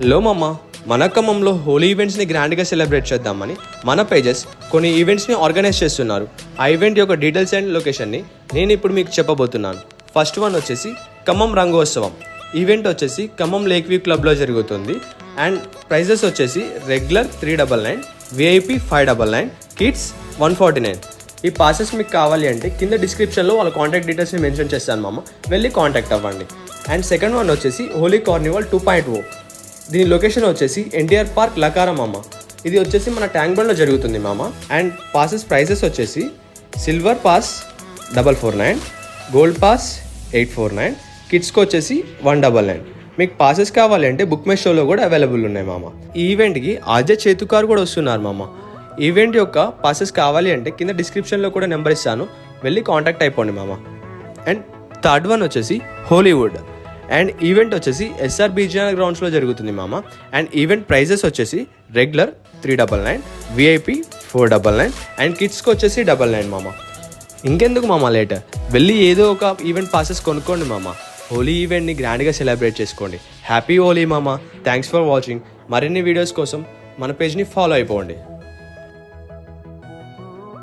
Hello మామ, మన ఖమ్మంలో హోలీ ఈవెంట్స్ని గ్రాండ్గా సెలబ్రేట్ చేద్దామని మన పేజెస్ కొన్ని ఈవెంట్స్ని ఆర్గనైజ్ చేస్తున్నారు. ఆ ఈవెంట్ యొక్క డీటెయిల్స్ అండ్ లొకేషన్ని నేను ఇప్పుడు మీకు చెప్పబోతున్నాను. ఫస్ట్ వన్ వచ్చేసి ఖమ్మం రంగోత్సవం. ఈవెంట్ వచ్చేసి ఖమ్మం లేక్ వ్యూ క్లబ్లో జరుగుతుంది. అండ్ ప్రైజెస్ వచ్చేసి రెగ్యులర్ 399, విఐపి 599, కిడ్స్ 149. ఈ పాసెస్ మీకు కావాలి అంటే కింద డిస్క్రిప్షన్లో వాళ్ళ కాంటాక్ట్ డీటెయిల్స్ని మెన్షన్ చేస్తాను మామ, వెళ్ళి కాంటాక్ట్ అవ్వండి. అండ్ సెకండ్ వన్ వచ్చేసి హోలీ కార్నివాల్ 2.0. దీని లొకేషన్ వచ్చేసి ఎన్టీఆర్ పార్క్ లకారం మామ. ఇది వచ్చేసి మన ట్యాంక్ బండ్లో జరుగుతుంది మామ. అండ్ పాసెస్ ప్రైసెస్ వచ్చేసి సిల్వర్ పాస్ 449, గోల్డ్ పాస్ 849, కిడ్స్కి వచ్చేసి 199. మీకు పాసెస్ కావాలి అంటే బుక్ మై షోలో కూడా అవైలబుల్ ఉన్నాయి మామ. ఈ ఈవెంట్కి ఆద్య చేతుకారు కూడా వస్తున్నారు మామ. ఈవెంట్ యొక్క పాసెస్ కావాలి అంటే కింద డిస్క్రిప్షన్లో కూడా నెంబర్ ఇస్తాను, వెళ్ళి కాంటాక్ట్ అయిపోండి మామ. అండ్ థర్డ్ వన్ వచ్చేసి హాలీవుడ్. అండ్ ఈవెంట్ వచ్చేసి ఎస్ఆర్ బీజీఆర్ గ్రౌండ్స్లో జరుగుతుంది మామ. అండ్ ఈవెంట్ ప్రైజెస్ వచ్చేసి రెగ్యులర్ 399, విఐపి 499, అండ్ కిడ్స్కి వచ్చేసి 99 మామ. ఇంకెందుకు మామ లేట్, వెళ్ళి ఏదో ఒక ఈవెంట్ పాసెస్ కొనుక్కోండి మామ. హోలీ ఈవెంట్ని గ్రాండ్గా సెలబ్రేట్ చేసుకోండి. హ్యాపీ హోలీ మామ. Thanks for watching. మరిన్ని వీడియోస్ కోసం మన పేజ్ని ఫాలో అయిపోండి.